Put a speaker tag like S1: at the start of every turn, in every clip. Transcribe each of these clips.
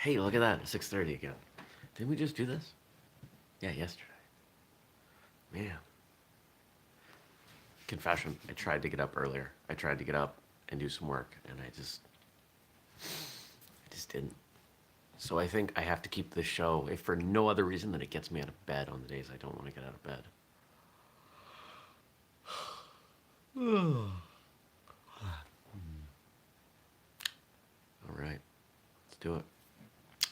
S1: Hey, look at that. 6:30 again. Didn't we just do this? Yeah, yesterday. Man. Confession. I tried to get up earlier. I tried to get up and do some work, and I just didn't. So I think I have to keep this show, if for no other reason than it gets me out of bed on the days I don't want to get out of bed. All right, let's do it.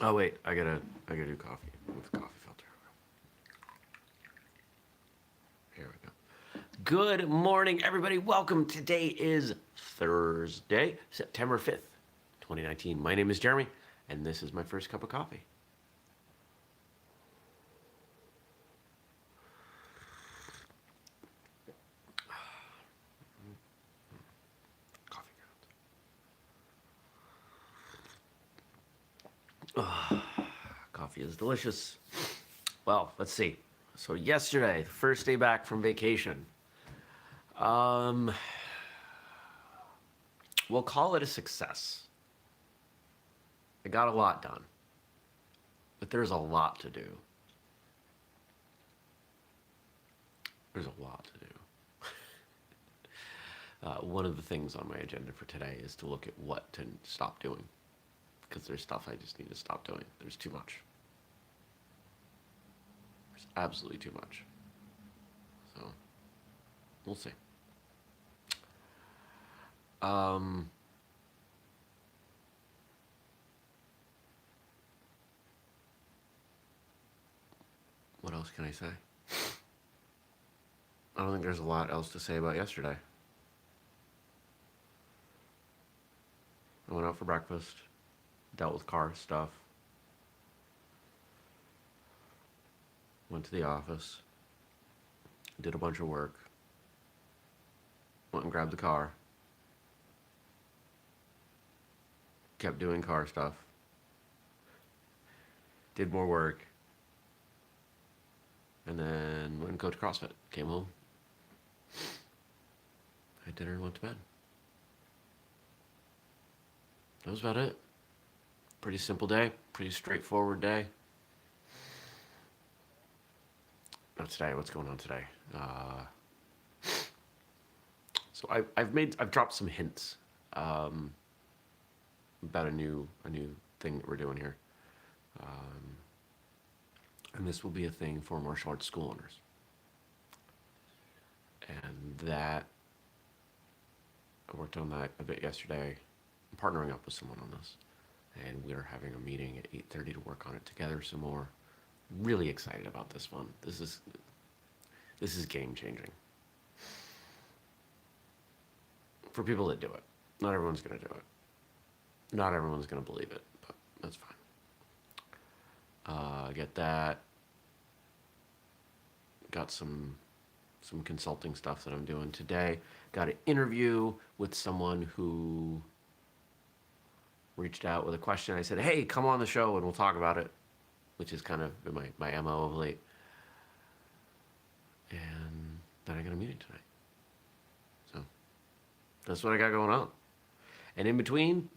S1: Oh wait, I gotta do coffee with the coffee filter. Here we go. Good morning, everybody. Welcome. Today is Thursday, September 5th, 2019. My name is Jeremy, and this is my first cup of coffee. Coffee grounds. Coffee is delicious. Well, let's see. So yesterday, first day back from vacation. Um, we'll call it a success. I got a lot done, but there's a lot to do. There's a lot to do. One of the things on my agenda for today is to look at what to stop doing, because there's stuff I just need to stop doing. There's too much. There's absolutely too much. So, we'll see. Um, what else can I say? I don't think there's a lot else to say about yesterday. I went out for breakfast, dealt with car stuff, went to the office, did a bunch of work, went and grabbed the car, kept doing car stuff, did more work, and then went and coached CrossFit. Came home, had dinner, and went to bed. That was about it. Pretty simple day, pretty straightforward day. Not today. What's going on today? So I've dropped some hints about a new thing that we're doing here, and this will be a thing for martial arts school owners. And that I worked on that a bit yesterday. I'm partnering up with someone on this, and we are having a meeting at 8:30 to work on it together some more. Really excited about this one. This is game changing for people that do it. Not everyone's gonna do it. Not everyone's gonna believe it, but that's fine. Get that. Got some consulting stuff that I'm doing today. Got an interview with someone who reached out with a question. I said, hey, come on the show and we'll talk about it, which has kind of been my MO of late. And then I got a meeting tonight. So that's what I got going on. And in between,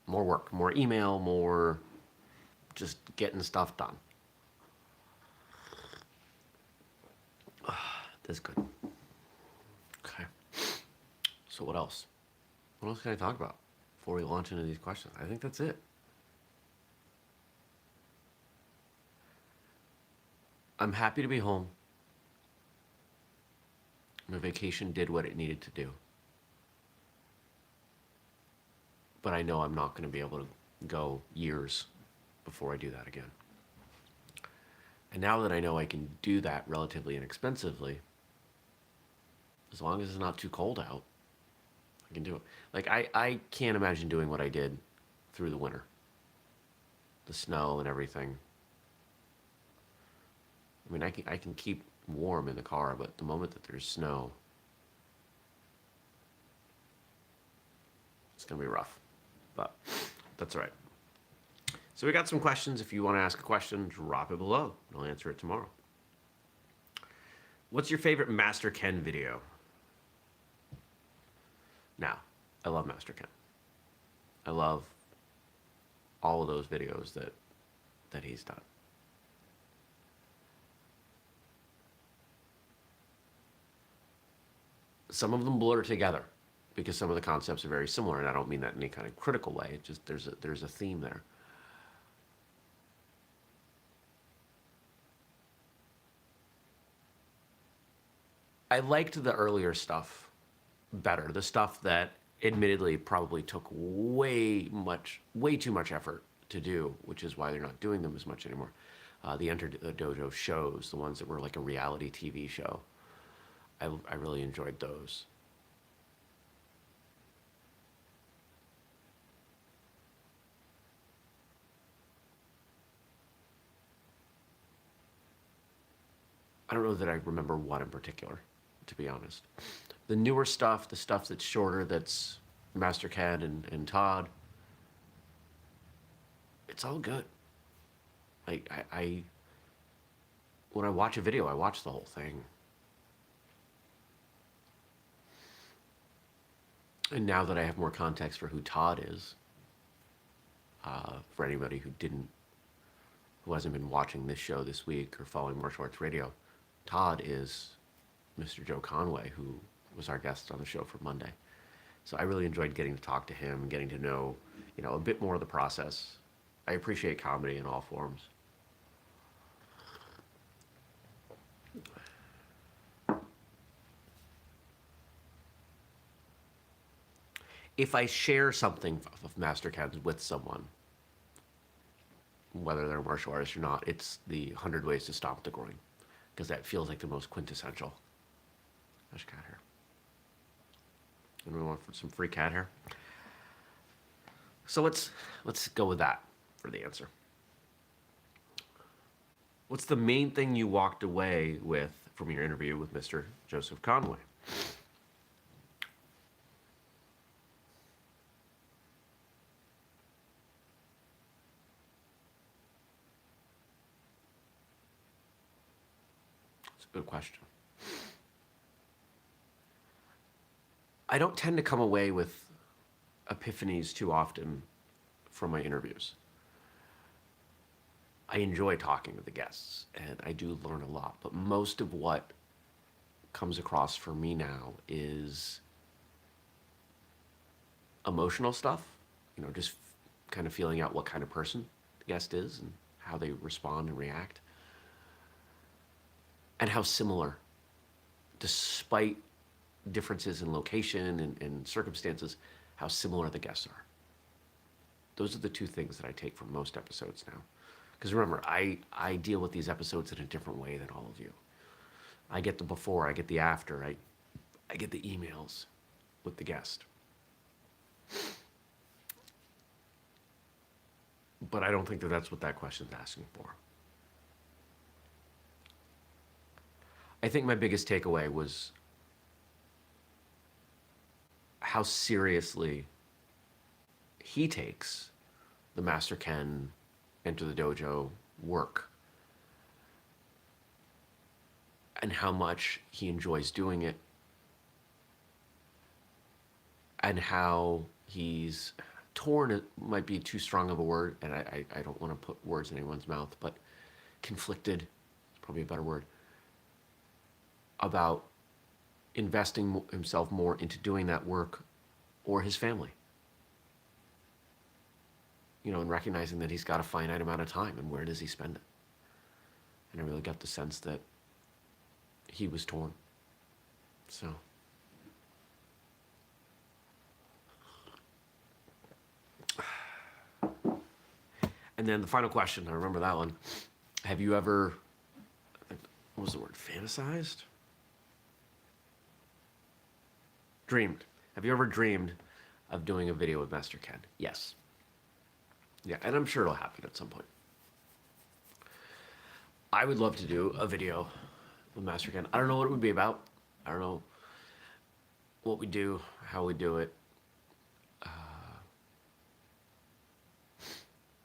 S1: more work, more email, more just getting stuff done. That's good. Okay. So what else? What else can I talk about before we launch into these questions? I think that's it. I'm happy to be home. My vacation did what it needed to do. But I know I'm not going to be able to go years before I do that again. And now that I know I can do that relatively inexpensively, as long as it's not too cold out, I can do it. Like, I can't imagine doing what I did through the winter. The snow and everything. I mean, I can keep warm in the car, but the moment that there's snow, it's going to be rough. But that's all right. So we got some questions. If you want to ask a question, drop it below. I'll answer it tomorrow. What's your favorite Master Ken video? Now, I love Master Ken. I love all of those videos that he's done. Some of them blur together because some of the concepts are very similar, and I don't mean that in any kind of critical way. It just there's a theme there. I liked the earlier stuff better. The stuff that admittedly probably took way too much effort to do, which is why they're not doing them as much anymore. The Enter the Dojo shows, the ones that were like a reality TV show, I really enjoyed those. I don't know that I remember one in particular, to be honest. The newer stuff, the stuff that's shorter, that's Master Ken and Todd, it's all good. Like I when I watch a video, I watch the whole thing. And now that I have more context for who Todd is, for anybody who hasn't been watching this show this week or following Martial Arts Radio, Todd is Mr. Joe Conway, who was our guest on the show for Monday. So I really enjoyed getting to talk to him, getting to know, a bit more of the process. I appreciate comedy in all forms. If I share something of Master Ken's with someone, whether they're a martial artist or not, it's the 100 Ways to Stomp the Groin, because that feels like the most quintessential. There's cat hair. And we want some free cat hair. So let's go with that for the answer. What's the main thing you walked away with from your interview with Mr. Joseph Conway? It's a good question. I don't tend to come away with epiphanies too often from my interviews. I enjoy talking with the guests, and I do learn a lot, but most of what comes across for me now is emotional stuff, just kind of feeling out what kind of person the guest is and how they respond and react, and how similar, despite differences in location and circumstances, how similar the guests are. Those are the two things that I take from most episodes now. Because remember, I deal with these episodes in a different way than all of you. I get the before, I get the after, I get the emails with the guest. But I don't think that that's what that question's asking for. I think my biggest takeaway was how seriously he takes the Master Ken Enter the Dojo work, and how much he enjoys doing it, and how he's torn, it might be too strong of a word, and I don't want to put words in anyone's mouth, but conflicted is probably a better word, about investing himself more into doing that work or his family. And recognizing that he's got a finite amount of time, and where does he spend it? And I really got the sense that he was torn. So. And then the final question, I remember that one. Have you ever, what was the word, fantasized? Dreamed. Have you ever dreamed of doing a video with Master Ken? Yes. Yeah, and I'm sure it'll happen at some point. I would love to do a video with Master Ken. I don't know what it would be about. I don't know what we do, how we do it.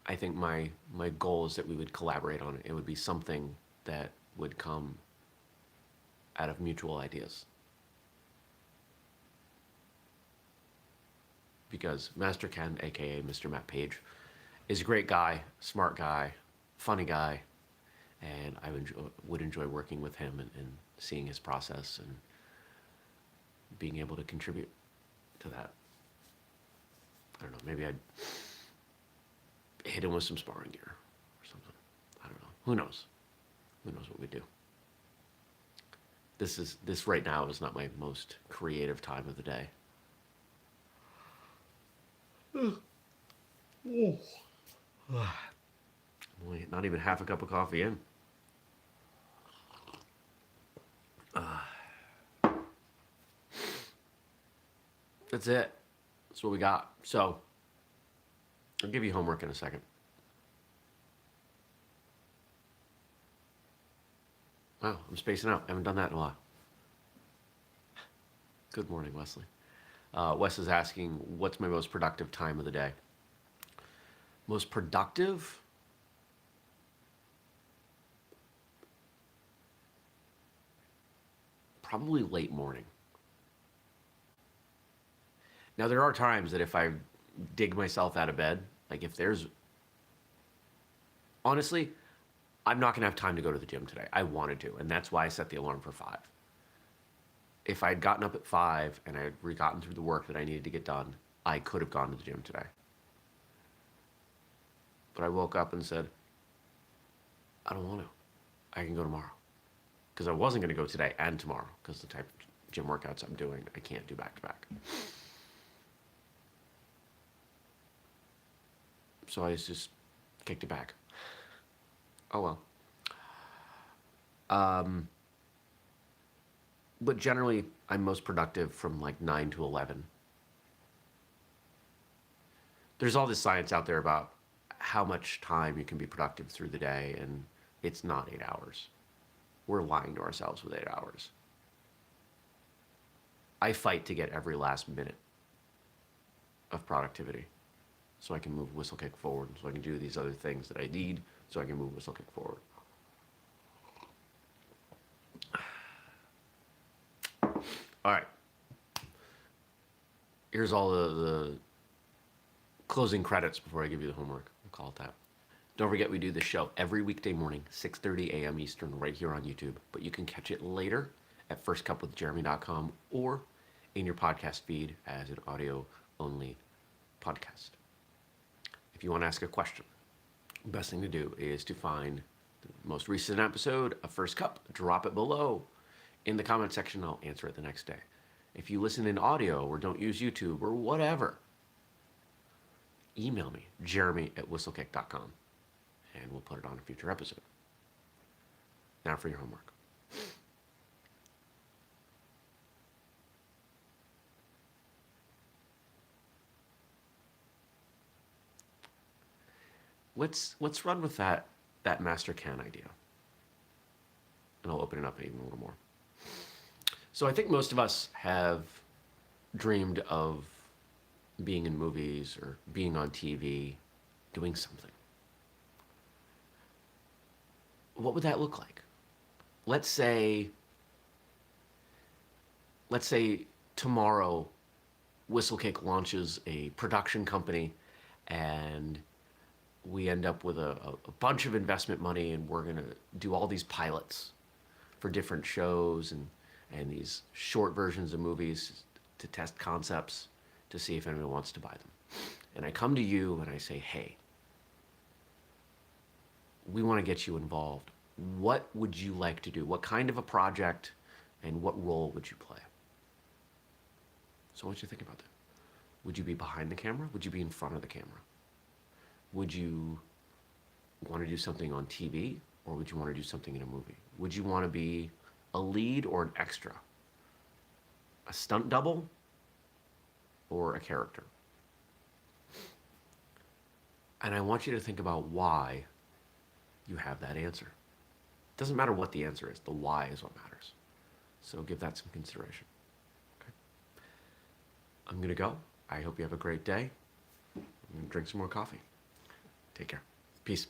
S1: I think my goal is that we would collaborate on it. It would be something that would come out of mutual ideas. Because Master Ken, aka Mr. Matt Page, is a great guy, smart guy, funny guy, and would enjoy working with him and seeing his process and being able to contribute to that. I don't know, maybe I'd hit him with some sparring gear or something. I don't know. Who knows? Who knows what we do? This right now is not my most creative time of the day. Only not even half a cup of coffee in. That's it. That's what we got. So, I'll give you homework in a second. Wow, I'm spacing out. I haven't done that in a while. Good morning, Wesley. Wes is asking, what's my most productive time of the day? Most productive? Probably late morning. Now, there are times that if I dig myself out of bed, like if there's, honestly, I'm not going to have time to go to the gym today. I wanted to, and that's why I set the alarm for 5. If I had gotten up at 5 and I had gotten through the work that I needed to get done, I could have gone to the gym today. But I woke up and said, I don't want to. I can go tomorrow. Because I wasn't going to go today and tomorrow, because the type of gym workouts I'm doing, I can't do back to back. So I just kicked it back. Oh well. But generally, I'm most productive from like 9 to 11. There's all this science out there about how much time you can be productive through the day, and it's not 8 hours. We're lying to ourselves with 8 hours. I fight to get every last minute of productivity so I can move whistlekick forward, so I can do these other things that I need so I can move whistlekick forward. All right. Here's all the closing credits before I give you the homework. We'll call it that. Don't forget, we do the show every weekday morning, 6:30 a.m. Eastern, right here on YouTube. But you can catch it later at firstcupwithjeremy.com or in your podcast feed as an audio-only podcast. If you want to ask a question, the best thing to do is to find the most recent episode of First Cup, drop it below in the comment section. I'll answer it the next day. If you listen in audio or don't use YouTube or whatever, email me, jeremy@whistlekick.com, and we'll put it on a future episode. Now for your homework. Let's run with that master can idea. And I'll open it up even a little more. So I think most of us have dreamed of being in movies or being on TV, doing something. What would that look like? Let's say tomorrow Whistlekick launches a production company and we end up with a bunch of investment money, and we're going to do all these pilots for different shows and these short versions of movies to test concepts to see if anyone wants to buy them. And I come to you and I say, hey, we want to get you involved. What would you like to do? What kind of a project and what role would you play? So I want you to think about that. Would you be behind the camera? Would you be in front of the camera? Would you want to do something on TV, or would you want to do something in a movie? Would you want to be a lead or an extra? A stunt double or a character? And I want you to think about why you have that answer. It doesn't matter what the answer is. The why is what matters. So give that some consideration. Okay? I'm going to go. I hope you have a great day. I'm going to drink some more coffee. Take care. Peace.